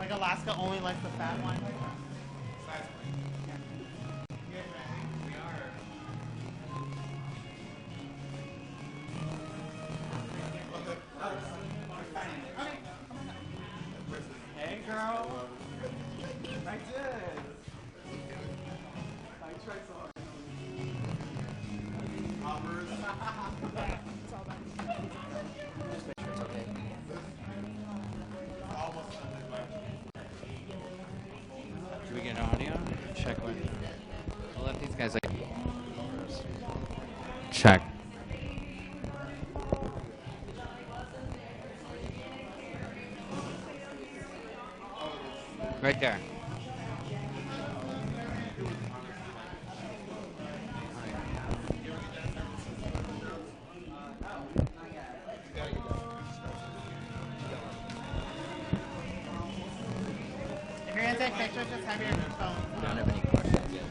Like Alaska only likes the fat one. Hey, girl. I did. I tried so hard. Hoppers. Yeah, it's all done. Just make sure it's okay. Should we get audio? Check one. I'll let these guys like check. Right there. If you're gonna take pictures, just have your phone. I don't have any questions yet.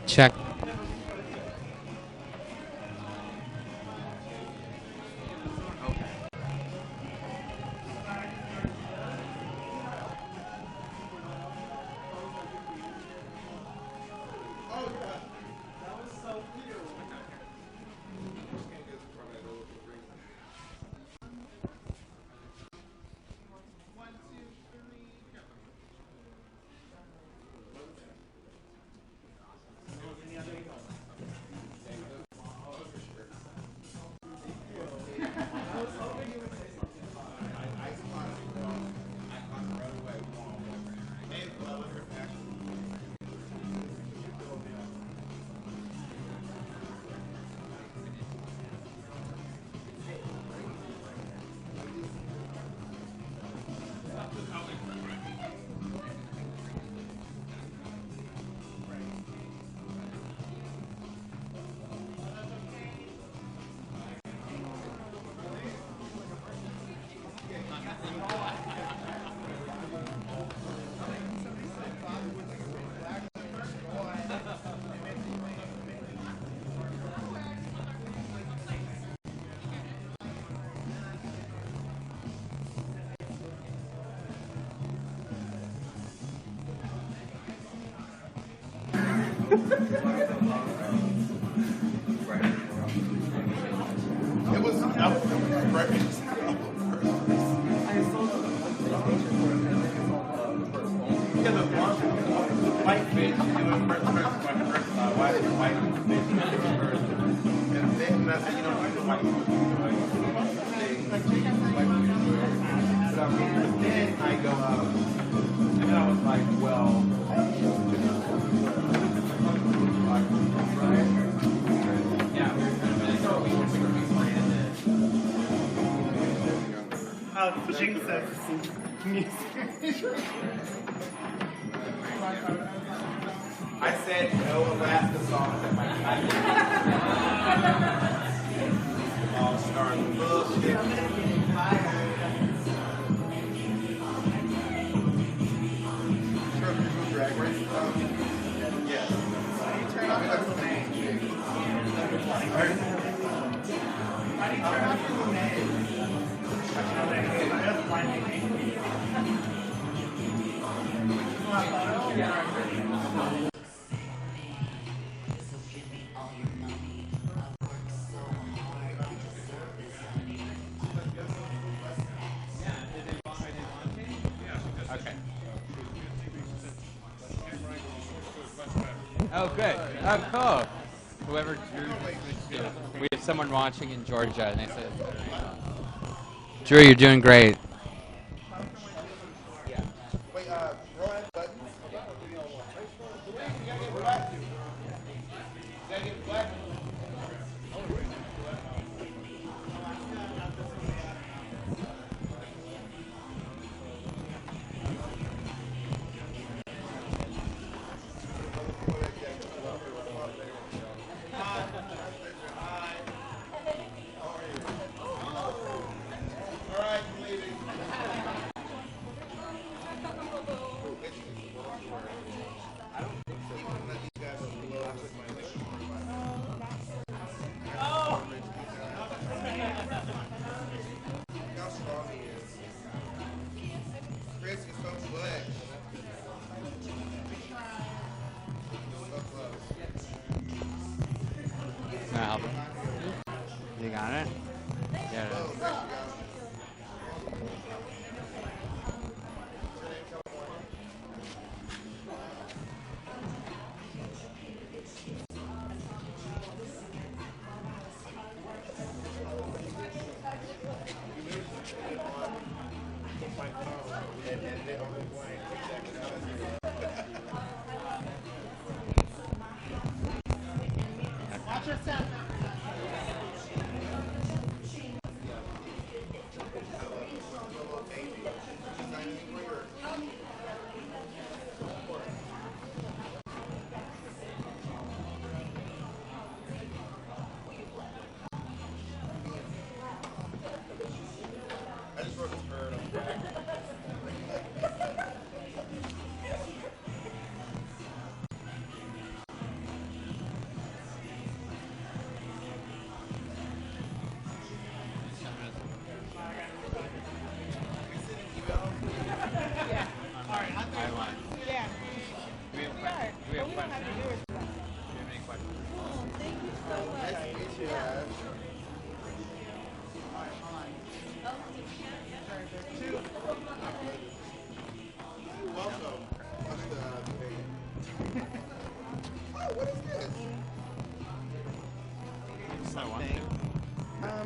Check. It was breakfast. Yeah, the white fish, it was white fish, and then I said, you know, like the white fish. But then I go out, and then I was like, well, Jesus. I said no Alaska songs at my time. All stars of bullshit. Drag race. Yes. Turn off the name. Okay. Oh, good. Oh, cool. Whoever Drew, we have someone watching in Georgia, and they said, Drew, you're doing great. Wait, roll that button. album. You got it? Yeah. Watch yourself.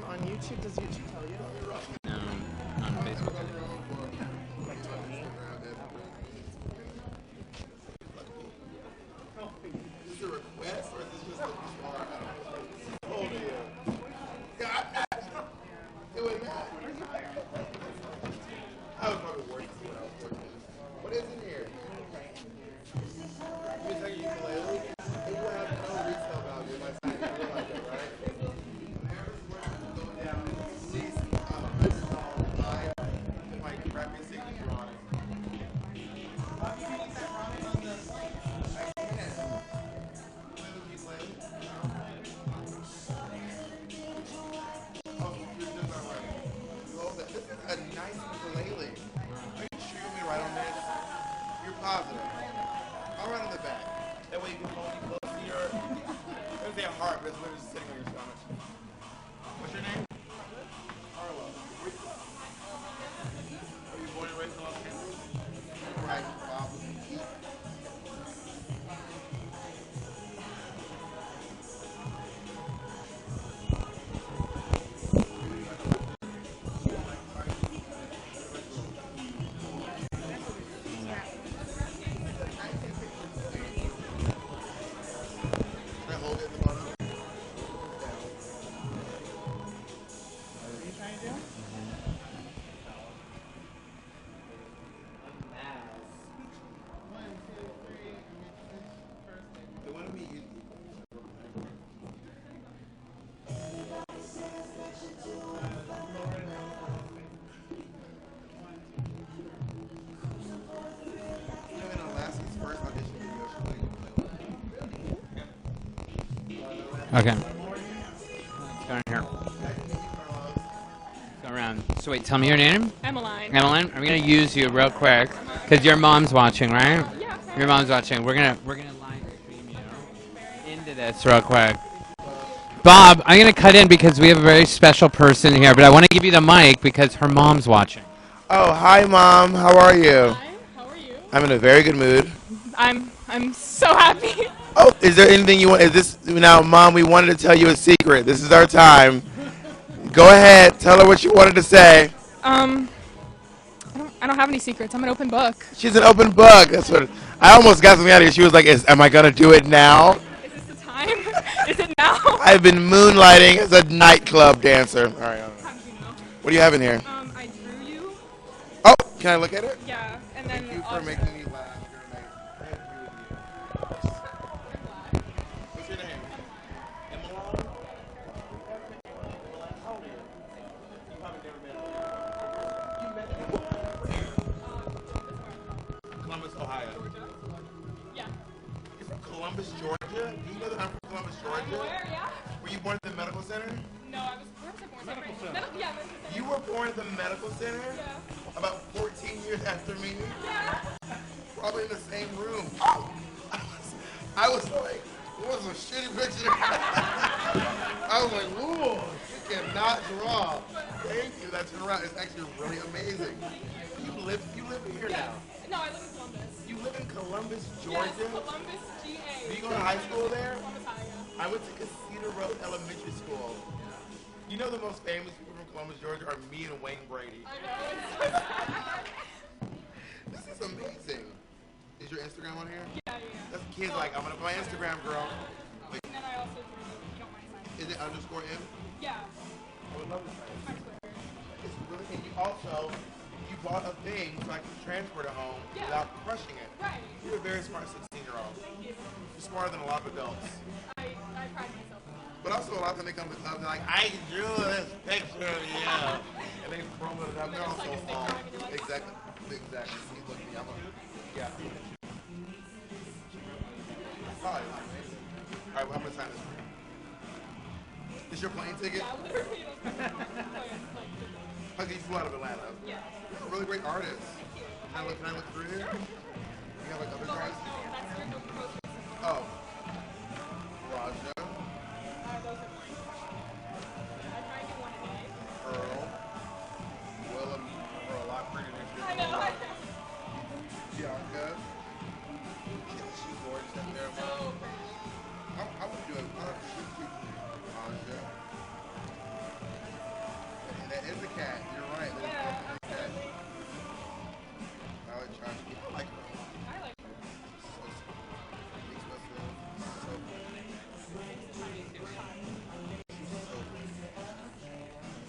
On YouTube, does YouTube tell you? On Facebook. Like 20? Is this a request or is this just a bar? Oh, yeah. It would not. I was probably working when I was working. What is in here? You take your ukulele? It will have no retail value if I sign it. You realize that, right? Whenever's worth going down, at least $100 if I wrap your signature on it. A nice ukulele. Are you sure you'll be right on this? You're positive. I'll write on the back. That way you can hold it close to your. I would say a heart, but it's literally just sitting on your stomach. What's your name? Arlo. Are you born and raised in Los Angeles? Right, Bob. Okay. Let's go in here. Go around. So wait, tell me your name. Emmeline. Emmeline, I'm gonna use you real quick because your mom's watching, right? Yeah. Your mom's watching. We're gonna live stream you into this real quick. Bob, I'm gonna cut in because we have a very special person here, but I want to give you the mic because her mom's watching. Oh, hi, Mom. How are you? Hi. How are you? I'm in a very good mood. I'm so happy. Oh, is there anything you want? Is this now, Mom? We wanted to tell you a secret. This is our time. Go ahead. Tell her what you wanted to say. I don't have any secrets. I'm an open book. She's an open book. That's what. I almost got something out of here. She was like, "Am I gonna do it now?" Is this the time? Is it now? I've been moonlighting as a nightclub dancer. All right. What do you have in here? I drew you. Oh, can I look at it? Yeah, and then. Thank you for making me laugh. What's your name? Emmeline? How old are you? You probably never met her. You met her? Columbus, Ohio. Yeah. You're from Columbus, Georgia? Do you know that I'm from Columbus, Georgia? Where? Yeah. Were you born at the medical center? No, I was. Where was I born? Medical center. Yeah. You were born at the medical center? Yeah. About 14 years after me? Yeah. Probably in the same room. Oh! I was like, what was a shitty picture? I was like, ooh, you cannot draw. Thank you. That's right. It's actually really amazing. You live here now. No, I live in Columbus. You live in Columbus, Georgia? Yes, Columbus, GA. Do you go to high school there? Columbus High, yeah. I went to Casita Road Elementary School. You know the most famous people from Columbus, Georgia are me and Wayne Brady. I know. This is amazing. Is your Instagram on here? Yeah. That's kids like, I'm gonna put my Instagram, girl. And then I also do, you don't mind signing. Is it underscore M? Yeah. I would love to sign My Twitter. It's really, and you also, you bought a thing so I can transfer to home without crushing it. Right. You're a very smart 16-year-old. Thank you. You're smarter than a lot of adults. I pride myself on that. But also a lot of them they come to clubs and they're like, I drew this picture of you. And they promo it up. They're all so small. Exactly. See, look, me, I'm a, yeah. Oh, all right, well, I'm gonna sign this for you. This your plane ticket? Yeah, literally. Okay, you flew out of Atlanta. Yeah. You're a really great artist. Can I look through here? You have like other guys? That's your most recent. Oh. Raja, Those are mine. I try and do one a day. Earl, Willem, are a lot prettier than you. I know. Bianca. Yeah, she's gorgeous up there. So I would do it. She's cute. Anja. And that is a cat. You're right. That is definitely a cat. I would try to I like her. I like her. So makes me feel so good.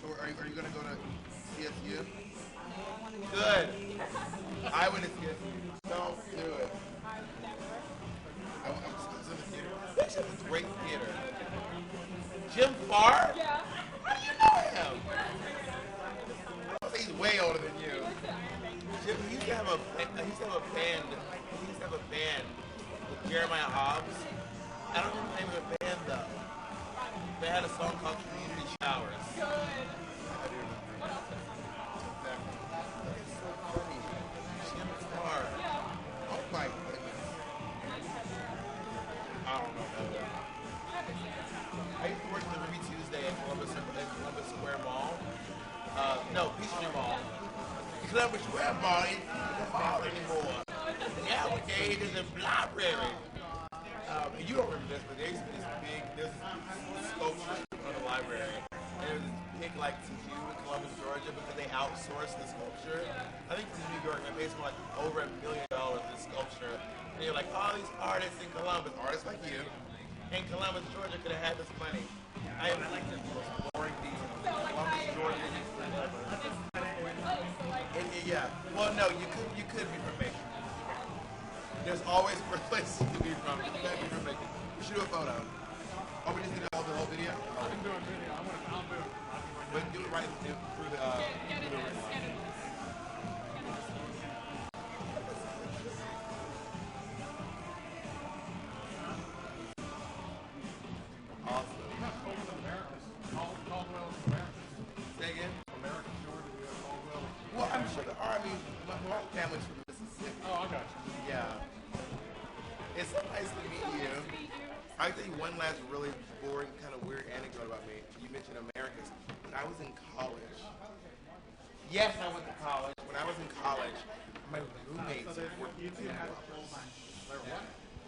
So are you gonna go to CSU? Good. I went to CSU. Don't do it. I'm in the theater. That's a great theater. Jim Farr? Yeah. How do you know him? I would say he's way older than you. Jim, he used to have a band. He used to have a band with Jeremiah Hobbs. I don't remember the name of the band though. They had a song called Community Showers. Good. I do remember. What else is on? Exactly. That is so funny. Jim Farr. Yeah. Oh my goodness. I don't know that. I used to work at the Ruby Tuesday at Columbus Square Mall. No, Peachtree Mall. Columbus Square Mall isn't a mall anymore. Nowadays there's a library. And you don't remember this, but there used to be this sculpture on the library. And it was this big, like, to-do in Columbus, Georgia, because they outsourced the sculpture. I think from New York, they paid someone like over $1 million for this sculpture. And you're like, all these artists in Columbus, artists like you, in Columbus, Georgia, could have had this money. I like the most boring details. Columbus, Georgia. Yeah. Well, no, you could be from Macon. There's always places to be from. You can't be from Macon. We should do a photo. Oh, we just need to hold the whole video? I can do a video. I'll do it. But do it right through the. Get it. Awesome. Caldwell's American. Say again? American Georgia, we have Caldwell. Well, I'm sure the Army, my family's from Mississippi. Oh, I got you. Yeah. It's so nice to meet you. I'll tell you one last really boring, kind of weird anecdote about me. You mentioned Americans. When I was in college, yes, I went to college. When I was in college, my roommates were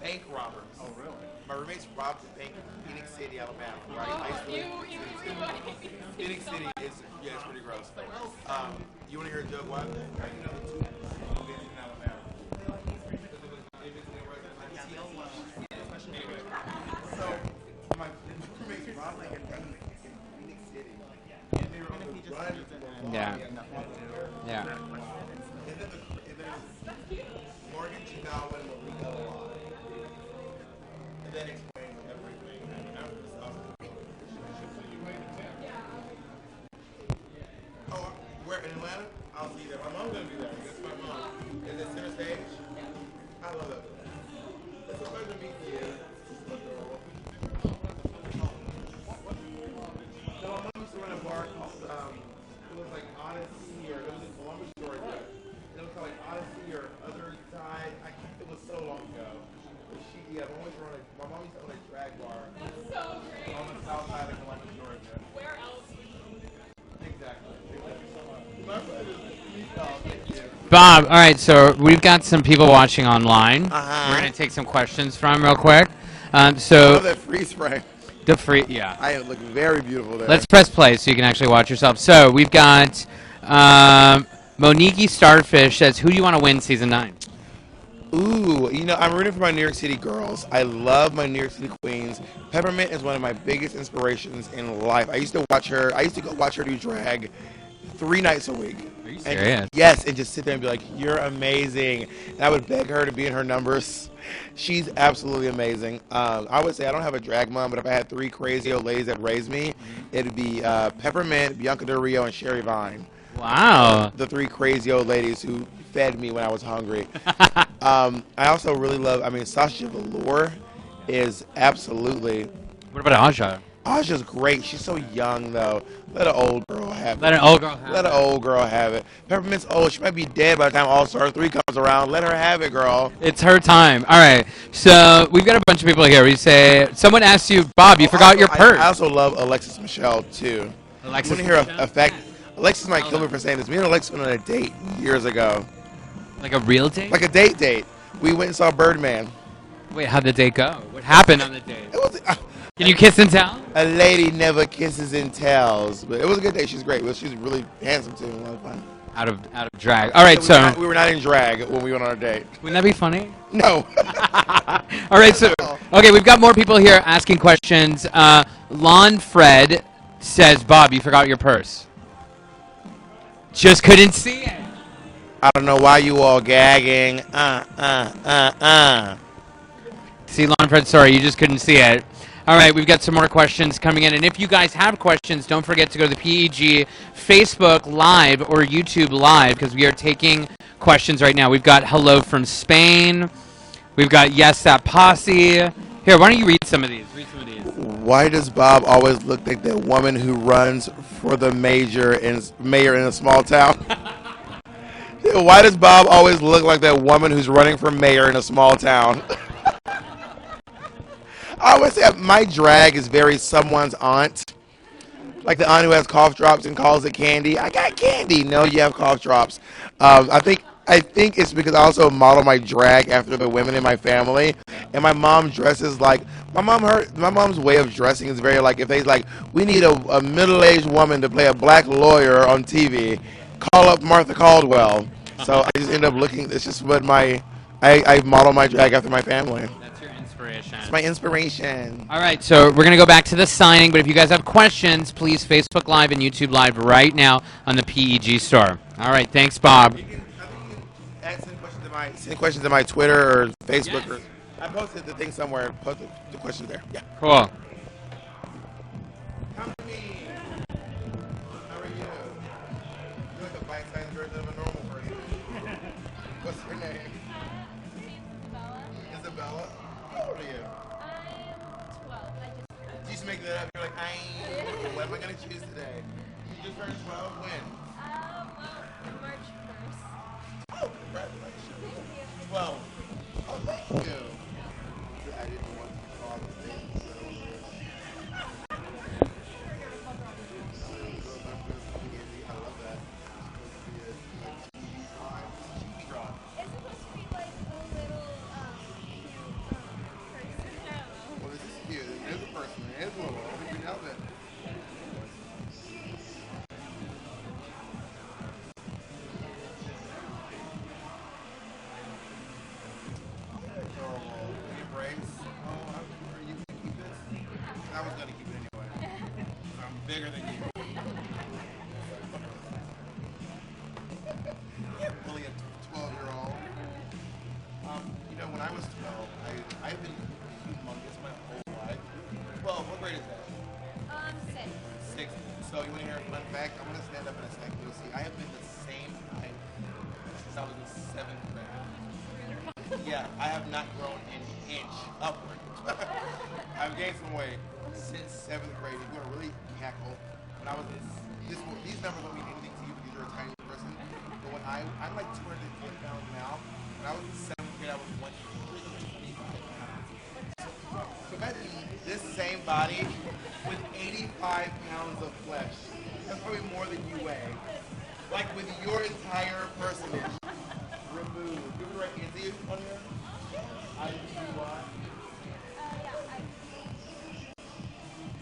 bank robbers. Oh, really? My roommates robbed a bank in Phoenix City, Alabama. Right? I used to live in Phoenix City is it's pretty gross. You want to hear a joke? Why? You know the two movies in Alabama. So my roommates robbed like a bank in Phoenix City, and they were on the run for Yeah. Yeah. And then Morgan Chinawa and Malika Law. And then explain everything after the stuff. Oh, where in Atlanta? I'll see that. My mom's gonna be there. That's my mom. Is it center stage? I love it. It's a pleasure meeting you. So my mom used to run a bar called, it was like Odyssey, or it was in Columbus, Georgia. It was called like Odyssey or Other Side. It was so long ago. But my mom used to own a drag bar. That's so great. On the south Bob, all right, so we've got some people watching online. Uh-huh. We're going to take some questions from real quick. I So love that freeze frame. the free, yeah. I look very beautiful there. Let's press play so you can actually watch yourself. So we've got Monique Starfish says, who do you want to win season 9? Ooh, you know, I'm rooting for my New York City girls. I love my New York City queens. Peppermint is one of my biggest inspirations in life. I used to go watch her do drag 3 nights a week. Are you And- serious? yes, and just sit there and be like, you're amazing. And I would beg her to be in her numbers. She's absolutely amazing. I would say I don't have a drag mom, but if I had 3 crazy old ladies that raised me, it'd be Peppermint, Bianca Del Rio, and Sherry Vine. Wow. The 3 crazy old ladies who fed me when I was hungry. I also really love, Sasha Velour is absolutely, What about Aja? Aja's great. She's so young, though. Let an old girl have it. Let an old girl have Let an it. old girl have it. Peppermint's old. She might be dead by the time All-Star 3 comes around. Let her have it, girl. It's her time. All right. So we've got a bunch of people here. We say, someone asked you, Bob, you forgot your purse. I also love Alexis Michelle, too. Alexis You want to hear Michelle? a fact? Alexis might kill me for saying this. Me and Alexis went on a date years ago. Like a real date? Like a date. We went and saw Birdman. Wait, how'd the date go? What happened on the date? It was... Can you kiss and tell? A lady never kisses and tells, but it was a good day. She's great. Well, she's really handsome too. A lot of fun. Out of drag. All right, so We were not in drag when we went on our date. wouldn't that be funny? No. All right, so okay, we've got more people here asking questions. Lon Fred says, Bob, you forgot your purse. Just couldn't see it. I don't know why you all gagging. See, Lon Fred, sorry, you just couldn't see it. All right, we've got some more questions coming in. And if you guys have questions, don't forget to go to the PEG Facebook Live or YouTube Live because we are taking questions right now. We've got hello from Spain. We've got yes, that posse. Here, why don't you read some of these? Why does Bob always look like that woman who runs for the mayor in a small town? Why does Bob always look like that woman who's running for mayor in a small town? I always say my drag is very someone's aunt. Like the aunt who has cough drops and calls it candy. I got candy. No, you have cough drops. I think it's because I also model my drag after the women in my family. And my mom dresses like my mom's way of dressing is very like if they like we need a middle-aged woman to play a black lawyer on TV. Call up Martha Caldwell. So I just end up looking. It's just what I model my drag after my family. That's your inspiration. It's my inspiration. All right, so we're going to go back to the signing, but if you guys have questions, please Facebook Live and YouTube Live right now on the PEG store. All right, thanks, Bob. Send questions to my Twitter or Facebook. Yes. I posted the thing somewhere. Posted the questions there. Yeah. Cool. Come to me. How are you? You're like a bite-sized version of a normal person. What's your name? Isabella. How old are you? I'm 12. You just make that up. You're like, what am I going to choose today? You just turned 12? When? March 1st. Oh, congratulations. 12. Oh, thank you. I didn't want to call the thing. I love that. It's supposed to be like a little cute person. Well, this is cute. It is a person. It is little. I think we know that. I was going to keep it anyway. I'm bigger than you. You're bully a 12-year-old. You know, when I was 12, I've been humongous my whole life. 12, what grade is that? 6. 6. So you want to hear a fun fact? I'm going to stand up in a second. You'll see. I have been the same height since I was in 7th grade. Yeah, I have not grown an inch upward. I've gained some weight since 7th grade. If you want to really cackle, when I was in these numbers don't mean anything to you because you're a tiny person. But when I'm like 240 pounds now. When I was in 7th grade, I was 125 pounds. So imagine this same body with 85 pounds of flesh. That's probably more than you weigh. Like with your entire personage. remove. Give me the right Izzy on here. IZY.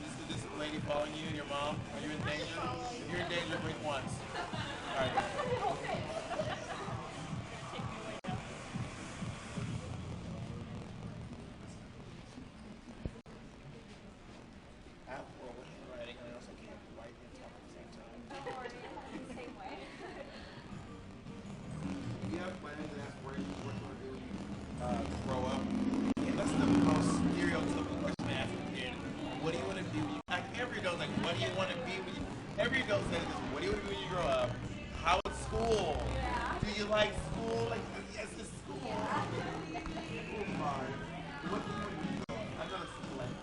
This is this lady following you and your mom. Are you in danger? If you're in danger, blink once. All right. Writing, I also can't write and talk at the same time. You have plans and aspirations, what you want to do grow up? And that's the most stereotypical question to ask a kid. What do you want to be when you, like every adult, like what do you want to be when you, every adult says this, what do you want to be when you grow up? How is school? Do you like school? Like, yes, it's school. Oh my. What do you want to be when you grow up? I know it's school like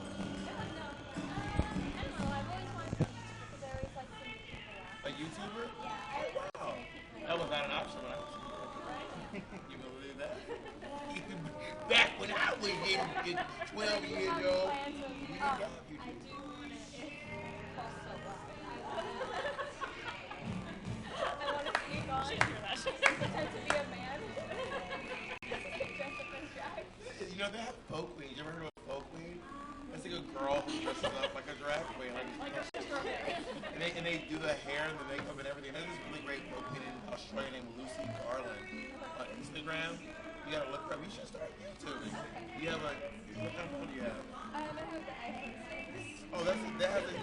a YouTuber? Wow. That was not an option when I was you believe that? Back when I was 12 years old, you didn't have YouTube. You know, they have folk queens. You ever heard of a folk queen? That's like a girl who dresses up like a drag queen. And they do the hair and the makeup and everything. There's this really great folk queen in Australia named Lucy Garland on Instagram. You gotta look her up. You should start YouTube. You have a, what kind of phone do you have? I have the iPhone 6. Oh, that has a,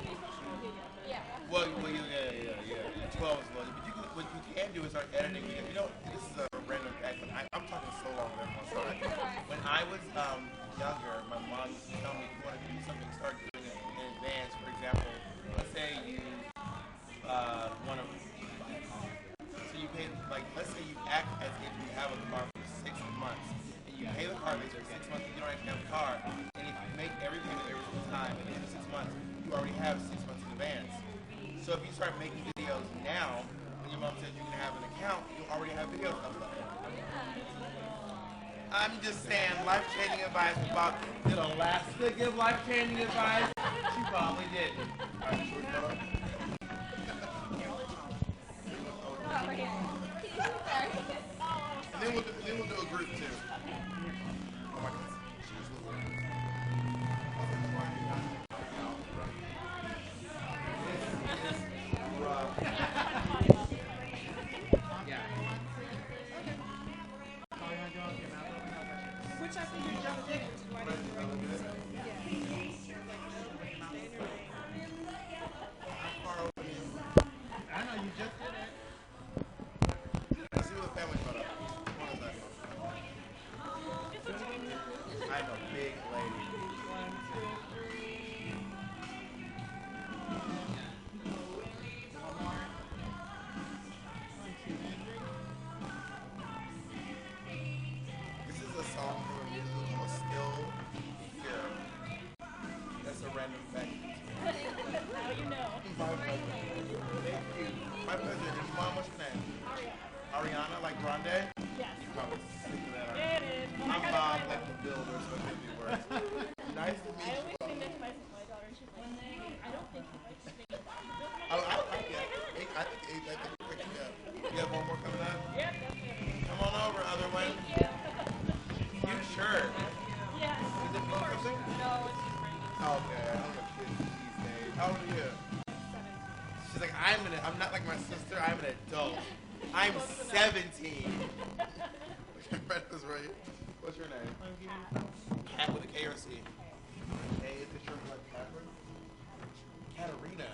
Yeah. well, yeah. 12 is low. But what you can do is start editing. You know, this is a random fact, but I'm talking so long with everyone. Sorry. When I was younger, my mom used to tell me if you want to do something, start doing it in advance. For example, let's say you want to buy a car. So you pay, like, let's say you act as if you have a car for 6 months. And you pay the car for 6 months and you don't actually have a car. And if you make every payment every single time at the end of 6 months, you already have 6 months in advance. So if you start making videos now, and your mom says you can have an account, you already have videos uploaded. I'm just saying, life-changing advice. Bob, did Alaska give life-changing advice? She probably didn't. All right, should we go up? And then we'll do a group too. Oh my God. Which I figured John did it. Why didn't you write it? I know you just did it. Let's see what the family photo. I'm a big lady. This is a song from a musical called Still Here. That's a random fact. Now you know. My pleasure. Thank you. My pleasure. And mom, what's your name? Ariana, like Grande? Yes. You probably stick to that. It is. Oh my I'm God, Bob, it's like the builder, so it could be worse. Nice to meet I you. always sing that to my daughter, and she's like, I don't think you like singing. I like it. I think it's pretty good. You have one more coming up? Yeah, definitely. Come on over, other one. Yeah. You sure? Yes. Is it for something? No, it's just raining. Okay, I don't know kids these days. How old are you? 17. She's like, I'm not like my sister, I'm an adult. I'm 17. Breakfast right. What's your name? Cat with a K or a C? Hey, is this your blood Catherine? Katarina.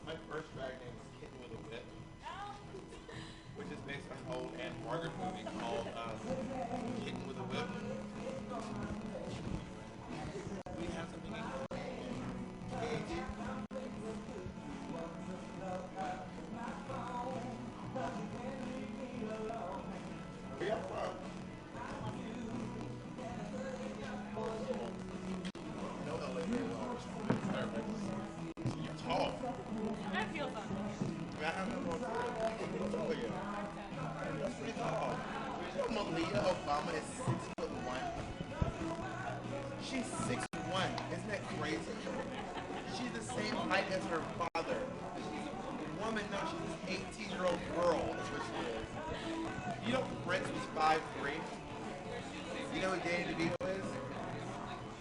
My first drag name was Kitten with a Whip, which is based on an old Anne Margaret movie called Kitten with a Whip. We have something in KAT. Where y'all from? No LA very well. You're tall. That feels on me. I don't know what to tell you. That's pretty tall. You know Malia Obama is 6'1". She's 6'1". Isn't that crazy? She's the same height as her father. She's a woman No, she's an 18-year-old girl. That's what she is. You know Prince was 5'3"? You know who Danny DeVito is?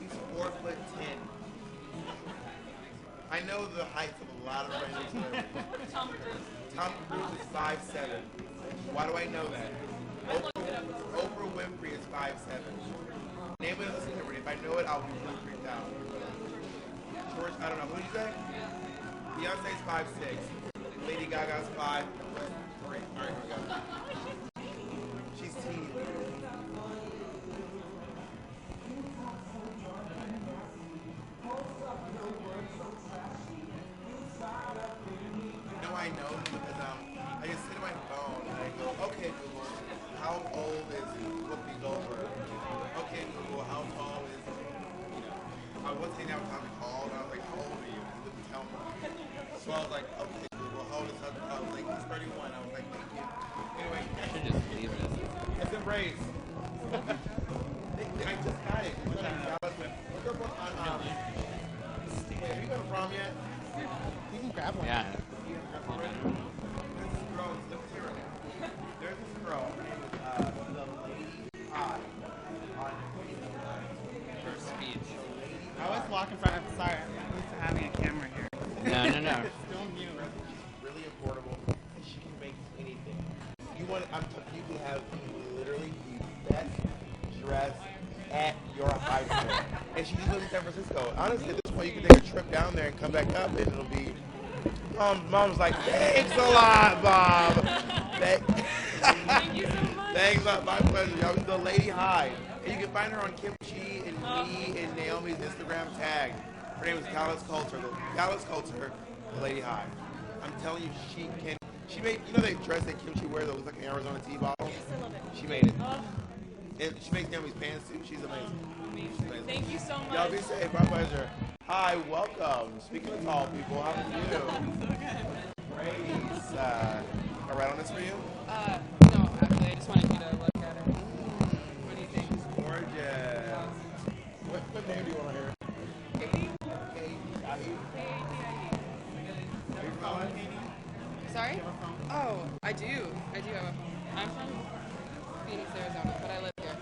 He's 4'10". I know the heights of a lot of regular celebrities. Tom Cruise is 5'7". Why do I know that? Oprah Winfrey is 5'7". Name another celebrity. If I know it, I'll be really freaked out. George, I don't know. Who did you say? Beyonce's 5'6". Lady Gaga's 5'3". All right, here we go. She's teeny. I know because I just sit on my phone and I go, okay, Google, how old is Whoopi Goldberg? Okay, Google, how tall is, I was saying I was talking tall, and I was like, how old are you? And it didn't tell me. So I was like, okay, Google, how old is her? I was like, he's 31. I was like, thank you. Anyway, I should just leave it. it's embrace. I just got it. Look up on, wait, have you got a prom yet? You can grab one. Yeah. There's this girl, her name is the Lady High on For speech. I always walk in front of, sorry, I'm used to having a camera here. No. It's still mute. She's really affordable and she can make anything. You can have literally the best dress at your high school. And she just lives in San Francisco. Honestly, at this point you can take a trip down there and come back up and it'll be Mom's like, thanks a lot, Bob. Thank you so much. Thanks a lot. My pleasure. Y'all be the Lady High. And you can find her on Kimchi and me and Naomi's Instagram tag. Her name is Dallas Coulter. Dallas Coulter, the Lady High. I'm telling you, she made, you know that dress that Kimchi wears that looks like an Arizona tea bottle? Yes, I love it. She made it. Oh, And she makes Naomi's pants too. She's amazing. She's amazing. thank you so much. Y'all be safe. My pleasure. Hi, welcome. Speaking of tall people, how are you? So good. Praise. Am I right on this for you? No, actually, I just wanted you to look at it. What do you think? Gorgeous. What name do you want to hear? Katie? Katie. Are you calling? Sorry? Oh, I do have a phone. I'm from Phoenix, Arizona, but I live here.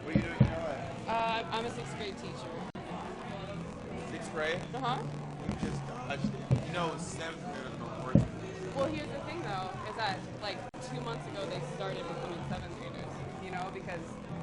What are you doing in LA? I'm a 6th grade teacher. 6th grade? Uh-huh. You just dodged it. You know, 7th grade is the worst. Well, here's the thing, though, is that, like, 2 months ago, they started becoming 7th graders, you know, because,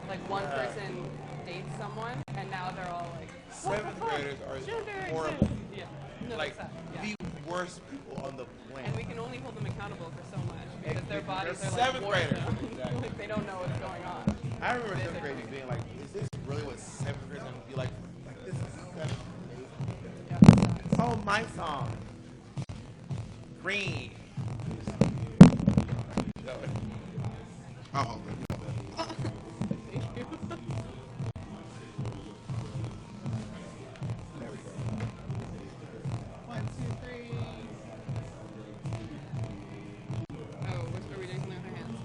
like, one person dates someone, and now they're all like, 7th graders are gender horrible. exists. Yeah. No, Like, that's that. the worst people on the And planet. we can only hold them accountable for so much, because their They're bodies are, like, 7th war graders. zones. Exactly. Like, they don't know what's going on. I remember 7th grade being like, is this really what 7th graders are going to be like? Like, this is 7th grade. Yeah. Oh, my song. Green. I'll hold it. Thank you. There we go. 1, 2, 3. Oh, are we doing something with our hands?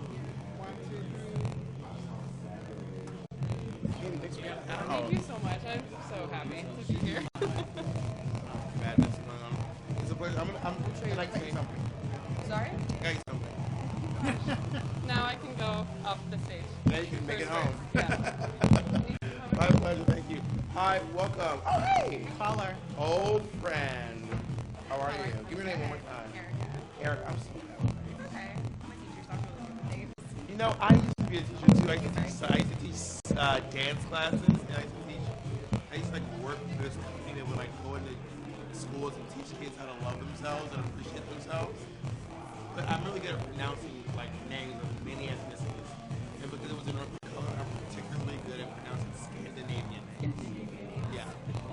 1, 2, 3. Katie, thanks for being Thank you so much. I'm so happy to be here. Madness going on. It's a pleasure. I'm sure you like like me. something. Sorry? Got you something. Now I can go up the stage. Now you can make it First home. Yeah. My pleasure. Thank you. Hi, welcome. Oh, hey. Caller. Old friend. How are How are you? you? Give me your name one more time. Erica. Eric, I'm so happy. Okay. My teacher's not really names. You know, I used to be a teacher too. I used to teach dance classes, and I used to like work for this company that would like go into schools and teach kids how to love themselves and appreciate themselves. But I'm really good at pronouncing like names of many ethnicities, and because it was in North Dakota, I'm particularly good at pronouncing Scandinavian names. Yeah,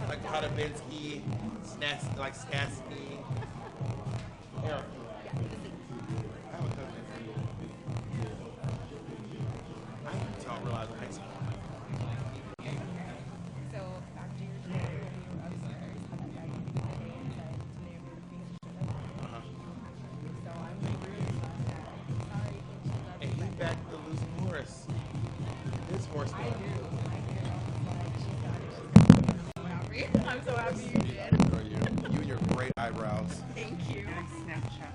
like Katabinsky, like Stasky. Eric. I have a cousin. I don't realize high school. So after your trip, you were upstairs, and I got you the day and said today we're gonna finish each other. So I'm really sorry. And he's back to Lucy Morris. His horse. I do. But she's got it. She's so happy. I'm so happy you did. You and your great eyebrows. Thank you. Snapchat.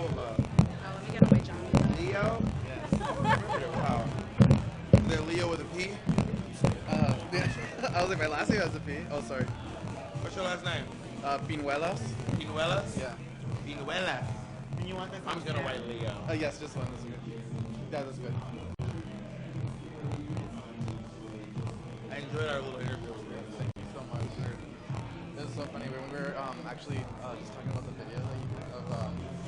All of love. Oh, let me get on my Johnny. Leo? Yes. Wow. Is there Leo with a P? I was like, my last name has a P. Oh, sorry. What's your last name? Pinuelos. Pinuelas? Yeah. Pinuelas. I'm just gonna write Leo. Yes, just one. That's good. Yeah, that's good. I enjoyed our little interview with you. Thank you so much. It was so funny when we were actually just talking about the video that you did of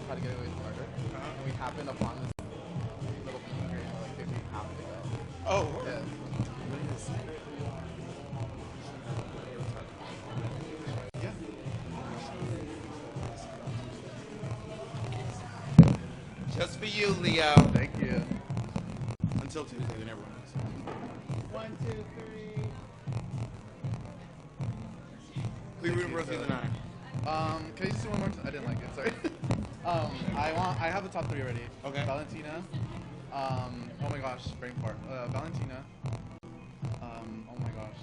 how to get away with murder. And we happened upon this little meeting here like maybe half ago. Oh, Yeah. just for you, Leo. Thank you. Until Tuesday, then everyone knows. 1, 2, 3. Cleveland versus the 9. Can you just do one more? I didn't like it. Sorry. I have the top 3 already. Okay. Valentina. Oh my gosh, brain fart. Valentina. Oh my gosh.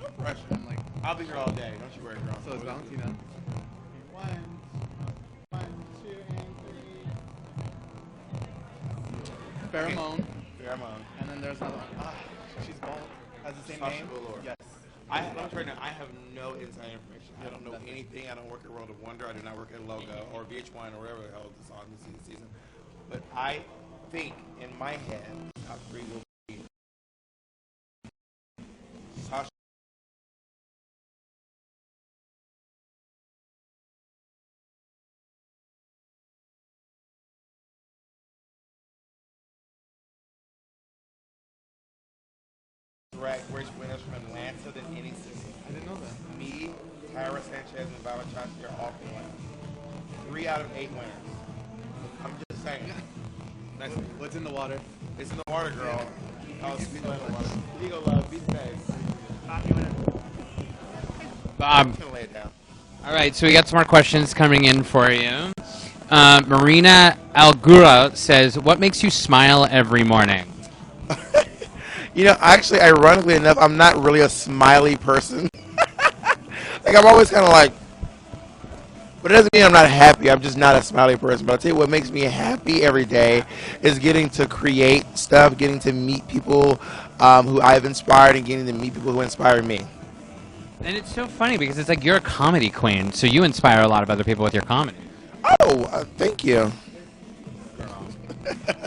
No pressure. I'm like, I'll be here all day. Don't you worry, girl. so it's Valentina. 1, 2, and 3. Pheromone. Pheromone. And then there's another one. She's bald. Has the same Sasha name. Velour. Yes. I'm right now. I have no inside information. I don't know anything. I don't work at World of Wonder. I do not work at Logo or VH1 or whatever the hell is on this season. But I think in my head, top 3 will be Sasha. Drag race winners from Atlanta than any city. I didn't know that. Me, Tyra Sanchez, and Vala Chachki are all from Atlanta. 3 out of 8 winners. I'm just saying. Nice. What's in the water? It's in the water, girl. Oh, speak in the water. Eagle love, be safe. Bob. I'm gonna lay it down. All right, so we got some more questions coming in for you. Marina Algura says, what makes you smile every morning? You know, actually, ironically enough, I'm not really a smiley person. Like, I'm always kind of like, but it doesn't mean I'm not happy. I'm just not a smiley person. But I'll tell you what makes me happy every day is getting to create stuff, getting to meet people who I've inspired, and getting to meet people who inspire me. And it's so funny because it's like you're a comedy queen, so you inspire a lot of other people with your comedy. Oh, thank you.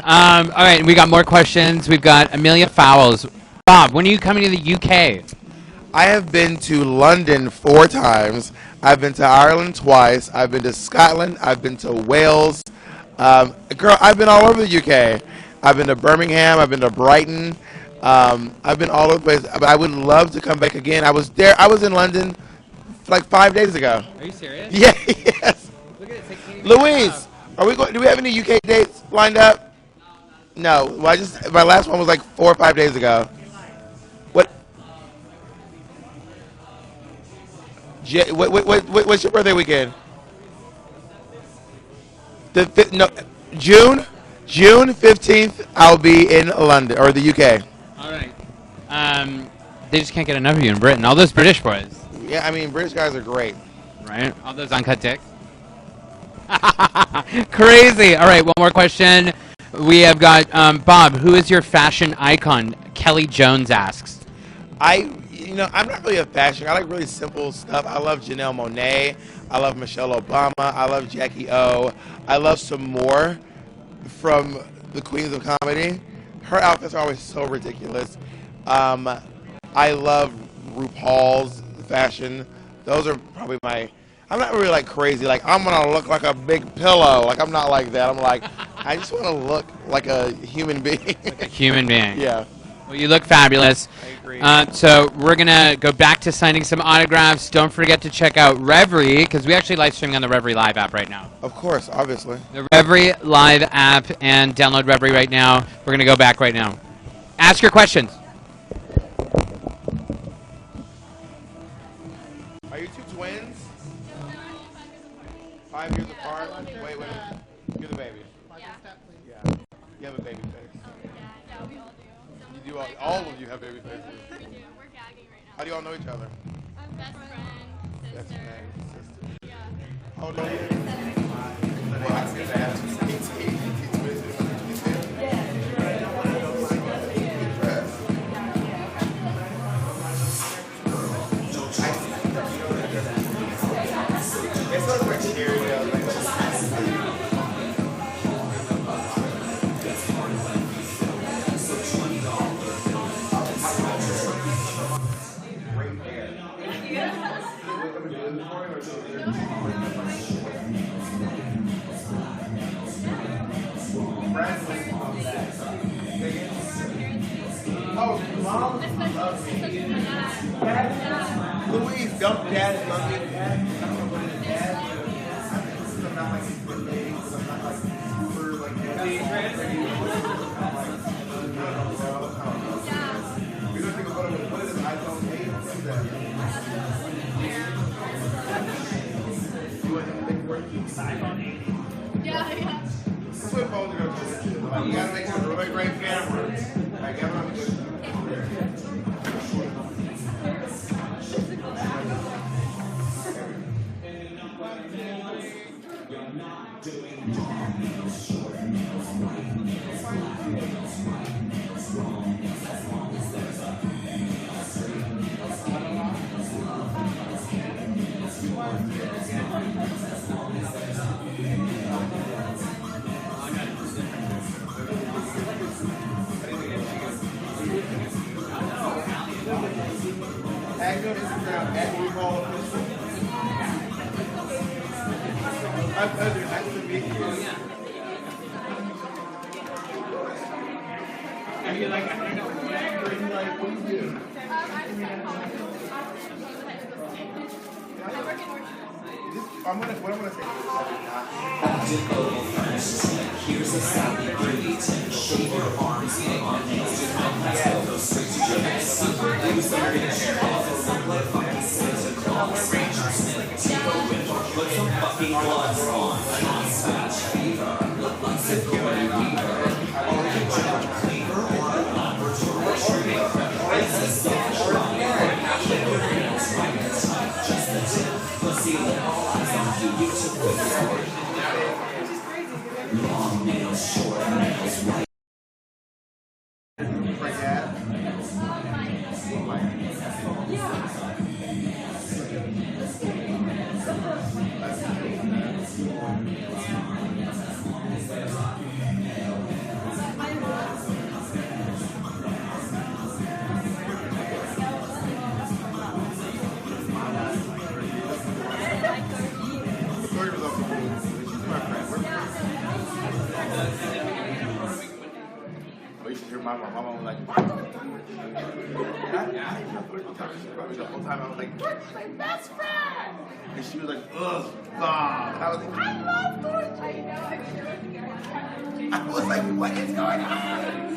All right, we got more questions. We've got Amelia Fowles. Bob, when are you coming to the UK? I have been to London 4 times. I've been to Ireland twice. I've been to Scotland. I've been to Wales. Girl, I've been all over the UK. I've been to Birmingham. I've been to Brighton. I've been all over the place. But I would love to come back again. I was there. I was in London like 5 days ago. Are you serious? Yeah, yes. Look at it. Louise, are we going? Do we have any UK dates lined up? No. Well, my last one was like 4 or 5 days ago. What? What's your birthday weekend? June 15th. I'll be in London or the UK. All right. They just can't get enough of you in Britain. All those British boys. Yeah, I mean British guys are great. Right? All those uncut dicks. Crazy. All right, one more question. We have got Bob. Who is your fashion icon? Kelly Jones asks. I'm not really a fashion guy. I like really simple stuff. I love Janelle Monáe. I love Michelle Obama. I love Jackie O. I love some more from the Queens of Comedy. Her outfits are always so ridiculous. I love RuPaul's fashion. Those are probably I'm not really like crazy. Like, I'm going to look like a big pillow. Like, I'm not like that. I'm like, I just want to look like a human being. Like a human being. Yeah. Well, you look fabulous. I agree. So we're going to go back to signing some autographs. Don't forget to check out Reverie, because we actually live streaming on the Reverie Live app right now. Of course, obviously. The Reverie Live app, and download Reverie right now. We're going to go back right now. Ask your questions. Are you two twins? 5 years apart? Wait. You're the baby. Yeah. You have a baby face. Yeah, we all do. You do all of you have baby faces. We do. We're gagging right now. How do you all know each other? I'm best friend, Best sister. friend, sister. Yeah. How old are you? Well, I can ask. Especially my dad. Louise, don't dad love me. I don't know what it is, dad. I'm not like super dating, because I'm not like super like ready. I'm like, we don't think about it. What is it? iPhone 8? What is that? You want to make work? iPhone 8. Yeah. That's what phones are going to do. Like, you got to make a really great camera. Like, everyone goes. Tag me on Instagram at Recall Official. My pleasure. Nice to meet you. Are you like, I don't know, what do you do? I just got college. I work in Orchard. What I'm gonna say. Here's a Sally Colyton, shake your arms, hang on hands, just my last go straight to your next secret. Lose their hair off of some blood fucking Santa Claus. Ranger Smith, Tico Winter, put some fucking gloves on. Scotch fever, look like Sigourney Weaver. Original flavor or a laboratory tree. Raise a soft shrug, or half of your nails right and tight, just the tip. Pussy let all eyes on you, you took the forward. Long nails, short nails, right. My dad. Victoria was also cool. She's my friend. Oh, you should hear my mom. My mom was like, the whole time I was like, George's my best friend. And she was like, ugh, stop. And I was like, I love George. I was like, what is going on?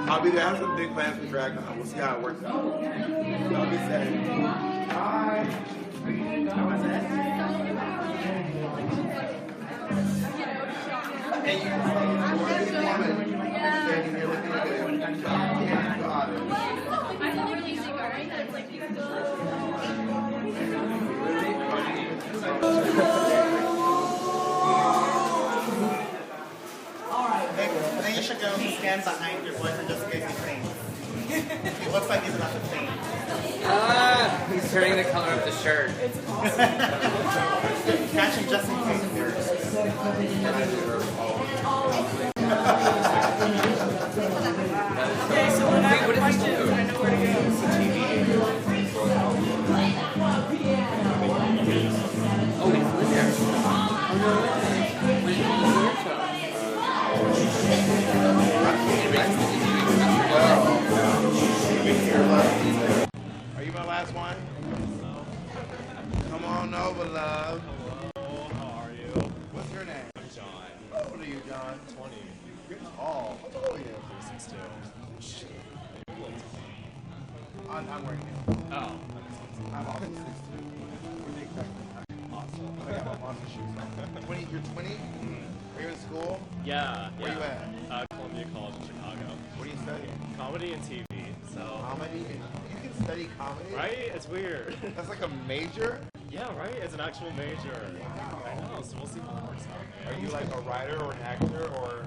I'll be there. I have some big plans for DragCon. We'll see how it works out. I'll be sad. Bye. How was that? Hey, you gorgeous woman. Standing here looking like a god. I'm the only singer, right? That's like Then you should go stand behind your boyfriend just in case he faints. It looks like he's about to faint. He's turning the color of the shirt. Catch him just in case. Okay, so when I have questions, I know where to go. Oh, it's in there. Are you my last one? Come on over, love. Hello, how are you? What's your name? I'm John. How old are you, John? 20. You're tall. How old are you? 6'2". I'm wearing it. Oh. I'm also 6'2". We're the exact same height. Awesome. I got my monster shoes on. 20, you're 20? Are you in school? Yeah. Where you at? Columbia College in Chicago. What are you studying? Comedy and TV. So. Comedy? You can study comedy? Right? It's weird. That's like a major? Yeah, right? It's an actual major. Wow. I know, so we'll see how it works out. Are you like a writer or an actor or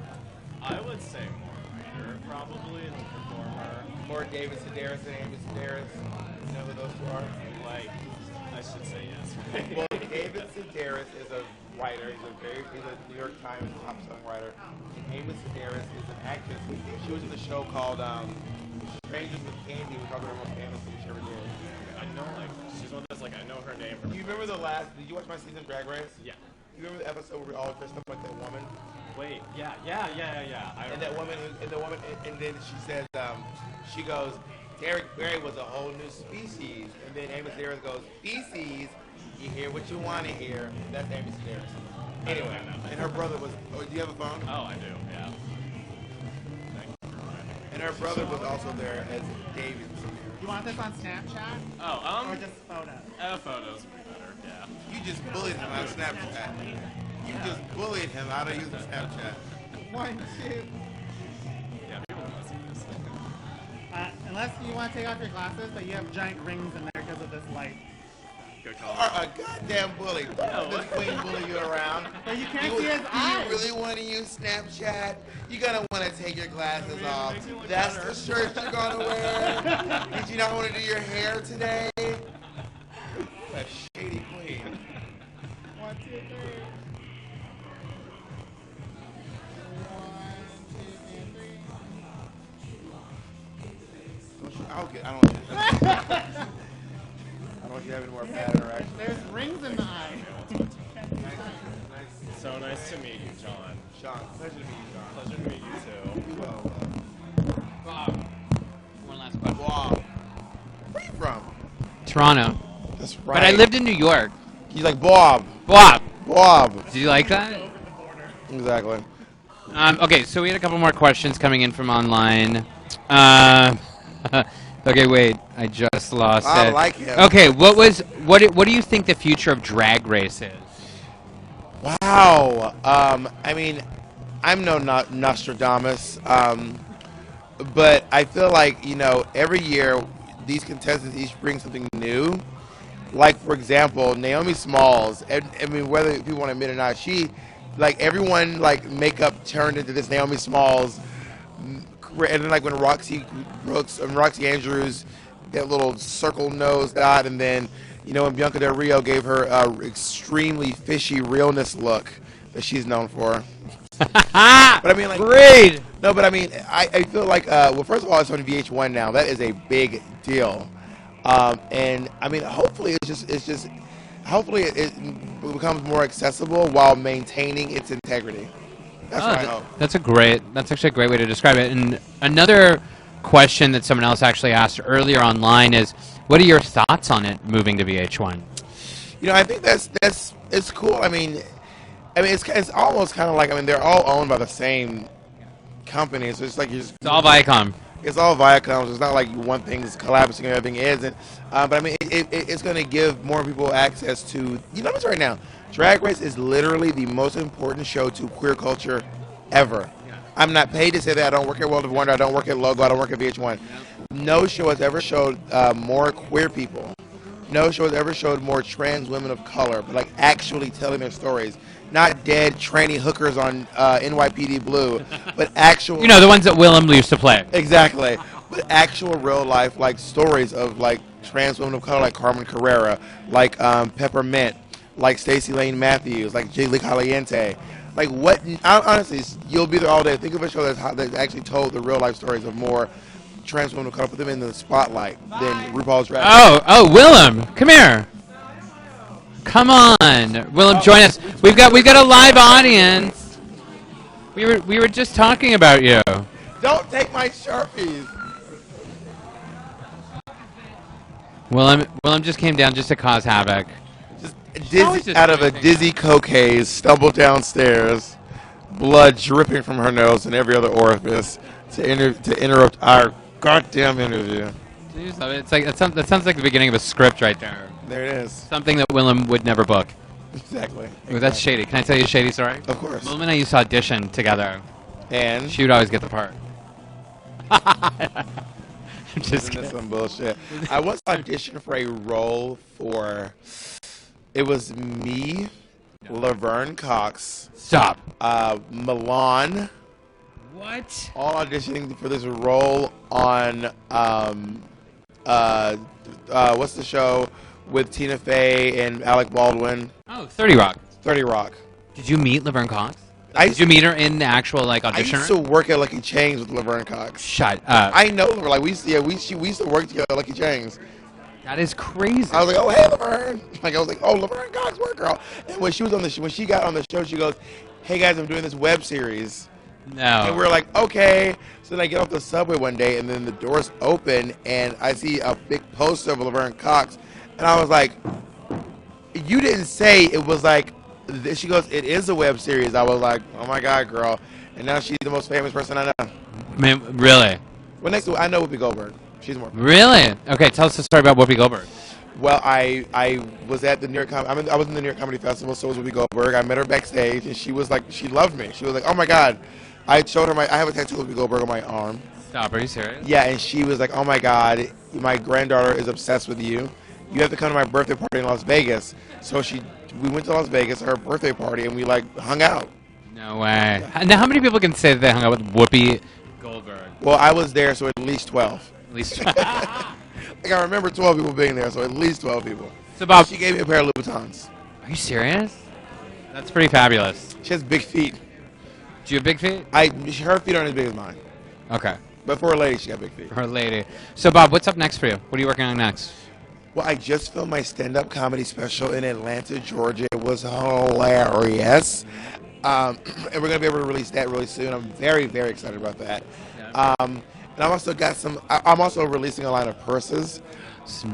I would say more writer, probably, and a performer. more David Sedaris and Amy Sedaris? You know who those two are? Like, I should say yes, right? Well, David Sedaris is a writer. He's a New York Times top-selling writer. Amy Sedaris is an actress. She was in a show called Strangers with Candy, which is her most famous thing she ever did. I know, like, she's one of those, like, I know her name. Do you remember the last? Did you watch my season of Drag Race? Yeah. You remember the episode where we all dressed up like that woman? Wait, yeah. And that woman, and then she says, she goes, Derek Barry was a whole new species. And then Amy Sedaris goes, species, you hear what you want to hear. That's Amy Sedaris. Anyway, and her brother was, oh, do you have a phone? Oh, I do, yeah. And her brother was also there as David Sedaris. You want this on Snapchat? Oh, Or just photos? photos would be better, yeah. You just bullied him on Snapchat. You just bullied him out of using Snapchat. 1, 2. Yeah, people want to see this. Unless you want to take off your glasses, but you have giant rings in there because of this light. Good You call. are a goddamn bully. Don't let this queen bully you around. But you can't see his Do eyes. you really want to use Snapchat? You're going to want to take your glasses off. makes me look That's better. the shirt you're going to wear. Did you not want to do your hair today? A shady queen. 1, 2, 3. 1, 2, and 3. I don't want you to have any more bad interaction. There's rings in the eye. So nice to meet you, John. Sean, pleasure to meet you, Sean. Pleasure to meet you, too. You well. Bob. One last question. Wow. Where are you from? Toronto. That's right. But I lived in New York. He's like Bob. Bob. Bob. Did you like that? Exactly. Okay, so we had a couple more questions coming in from online. Okay, wait. I just lost I it. like him. Okay, what do you think the future of Drag Race is? Wow. I mean, I'm no Nostradamus, but I feel like, every year these contestants each bring something new. Like, for example, Naomi Smalls, I mean, whether people want to admit it or not, she, like, everyone, like, makeup turned into this Naomi Smalls. And then, like, when Roxy Brooks and Roxy Andrews, that little circle nose dot, and then, when Bianca Del Rio gave her extremely fishy realness look that she's known for. But I mean, like, great. No, but I mean, I feel like, well, first of all, it's on VH1 now. That is a big deal. And I mean, hopefully hopefully it becomes more accessible while maintaining its integrity. That's what I hope. That's actually a great way to describe it. And another question that someone else actually asked earlier online is, what are your thoughts on it moving to VH1? I think it's cool. I mean, it's almost kind of like, they're all owned by the same company, so it's like it's all Viacom. It's all Viacom. So it's not like one thing's collapsing and everything isn't. But I mean, it's going to give more people access to. What's right now? Drag Race is literally the most important show to queer culture ever. Yeah. I'm not paid to say that. I don't work at World of Wonder. I don't work at Logo. I don't work at VH1. No show has ever showed more queer people. No show has ever showed more trans women of color, but like actually telling their stories. Not dead tranny hookers on NYPD Blue, but actual. The ones that Willem used to play. Exactly. But actual real life like stories of like trans women of color, like Carmen Carrera, like Peppermint, like Stacey Lane Matthews, like J. Lee Caliente. Like what? Honestly, you'll be there all day. Think of a show that actually told the real life stories of more trans women of color, put them in the spotlight than RuPaul's Drag Race. Oh, Willem, come here. Come on, Willem, join us. We've got a live audience. We were just talking about you. Don't take my Sharpies. Willem just came down just to cause havoc. Dizzy, out of a dizzy coke haze, stumbled downstairs, blood dripping from her nose and every other orifice to interrupt our goddamn interview. It's like that sounds like the beginning of a script right there. There it is. Something that Willem would never book. Exactly. Ooh, that's shady. Can I tell you a shady story? Of course. Willem and I used to audition together. And? She would always get the part. I'm just kidding. Some bullshit. I once auditioned for a role for, it was me, Laverne Cox. Stop. Milan. What? All auditioning for this role on, what's the show with Tina Fey and Alec Baldwin? Oh, 30 Rock. 30 Rock. Did you meet Laverne Cox? Did you meet her in the actual audition? I used to work at Lucky Chang's with Laverne Cox. Shut up. I know her. Like we used to work together at Lucky Chang's. That is crazy. I was like, oh hey Laverne. I was like, oh Laverne Cox, work girl. And when she got on the show, she goes, hey guys, I'm doing this web series. No. And we're like, okay. So then I get off the subway one day, and then the doors open, and I see a big poster of Laverne Cox, and I was like, you didn't say it was like. She goes, it is a web series. I was like, oh my god, girl. And now she's the most famous person I know. Man, really? Well, next to I know Whoopi Goldberg. She's more. Really? Okay, tell us the story about Whoopi Goldberg. Well, I was at the New York. I was in the New York Comedy Festival. So was Whoopi Goldberg. I met her backstage, and she was like, she loved me. She was like, oh my god. I showed her I have a tattoo of Whoopi Goldberg on my arm. Stop. Are you serious? Yeah, and she was like, oh my god, my granddaughter is obsessed with you. You have to come to my birthday party in Las Vegas. So we went to Las Vegas, her birthday party, and we like hung out. No way. Now, how many people can say that they hung out with Whoopi Goldberg? Well, I was there, so at least 12. At least. Like I remember 12 people being there, so at least 12 people. So Bob, she gave me a pair of Louboutins. Are you serious? That's pretty fabulous. She has big feet. Do you have big feet? Her feet aren't as big as mine. Okay. But for a lady, she got big feet. For a lady. So Bob, what's up next for you? What are you working on next? Well, I just filmed my stand-up comedy special in Atlanta, Georgia. It was hilarious. And we're going to be able to release that really soon. I'm very, very excited about that. Yeah. And I've also got I'm also releasing a line of purses.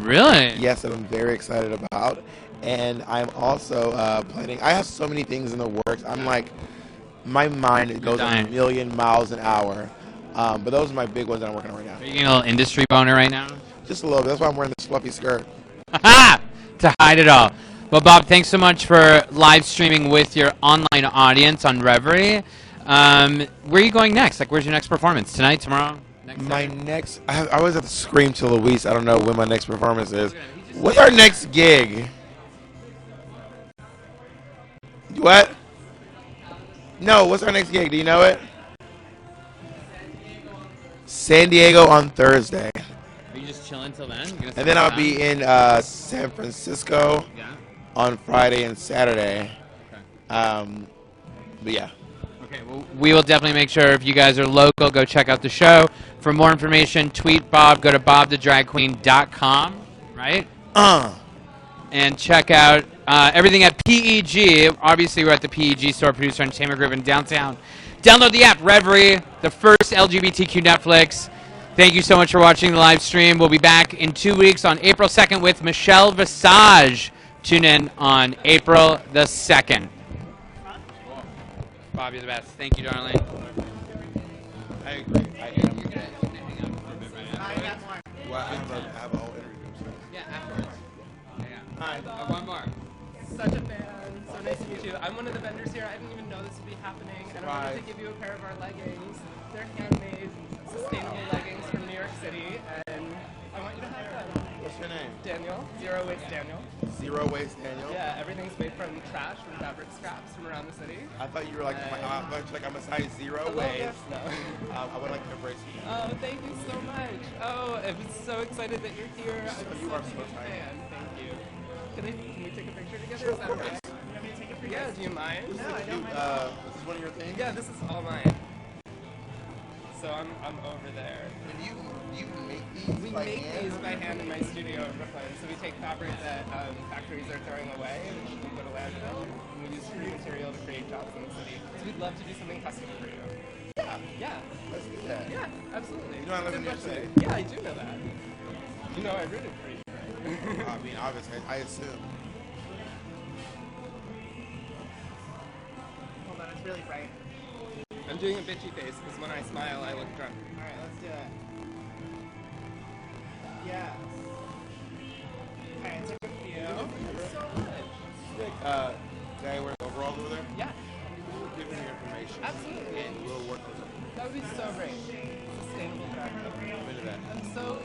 Really? Yes, that I'm very excited about. And I'm also planning. I have so many things in the works. I'm like, my mind goes a million miles an hour. But those are my big ones that I'm working on right now. Are you getting a little industry boner right now? Just a little bit. That's why I'm wearing this fluffy skirt. To hide it all. Well, Bob, thanks so much for live streaming with your online audience on Reverie. Where are you going next? Like, where's your next performance? Tonight, tomorrow? I always have to scream to Luis. I don't know when my next performance is. What's our next gig? What? No, what's our next gig? Do you know it? San Diego on Thursday. Are you just chilling till then? And then I'll be in San Francisco on Friday and Saturday. Okay. But yeah. Okay, well, we will definitely make sure if you guys are local, go check out the show. For more information, tweet Bob. Go to bobthedragqueen.com, right? And check out everything at PEG. Obviously, we're at the PEG store, Producer Entertainment Group in downtown. Download the app, Reverie, the first LGBTQ Netflix. Thank you so much for watching the live stream. We'll be back in 2 weeks on April 2nd with Michelle Visage. Tune in on April the 2nd. Bob, you're the best. Thank you, darling. I agree. I am. Well, I have a whole interview. So. Yeah, afterwards. Yeah. All right, one more. Such a fan. So nice to meet you. I'm one of the vendors here. I didn't even know this would be happening. And I wanted to give you a pair of our leggings. They're handmade, sustainable leggings from New York City. And I want you to have them. What's your name? Daniel. Zero Waste Daniel. Zero Waste Daniel? Yeah, everything's made from trash, from fabric scraps from around the city. I thought you were like, I'm a size zero waste. No. I would like to embrace you. Oh, thank you so much. Oh, I'm so excited that you're here. You are so tiny. Thank you. Can we take a picture together? Is that okay? Yeah, do you mind? No, I don't mind. Is this one of your things? Yeah, this is all mine. So I'm over there. And you make these We by make hand? these by hand in my studio in Brooklyn. So we take fabric that factories are throwing away and we can go to landfill. And we use free material to create jobs in the city. So we'd love to do something custom for you. Yeah. Let's do that. Yeah, absolutely. You know I live in New York City. Yeah, I do know that. You know I rooted for you, right? I mean, obviously, I assume. Hold on, it's really bright. I'm doing a bitchy face because when I smile, I look drunk. Alright, let's do it. Yes. Alright, take a few. Thank you so much. Did I wear overalls over there? Yeah. Give me your information. Absolutely. And we'll work with them. That would be so great. Sustainable drag. I'm into that. I'm so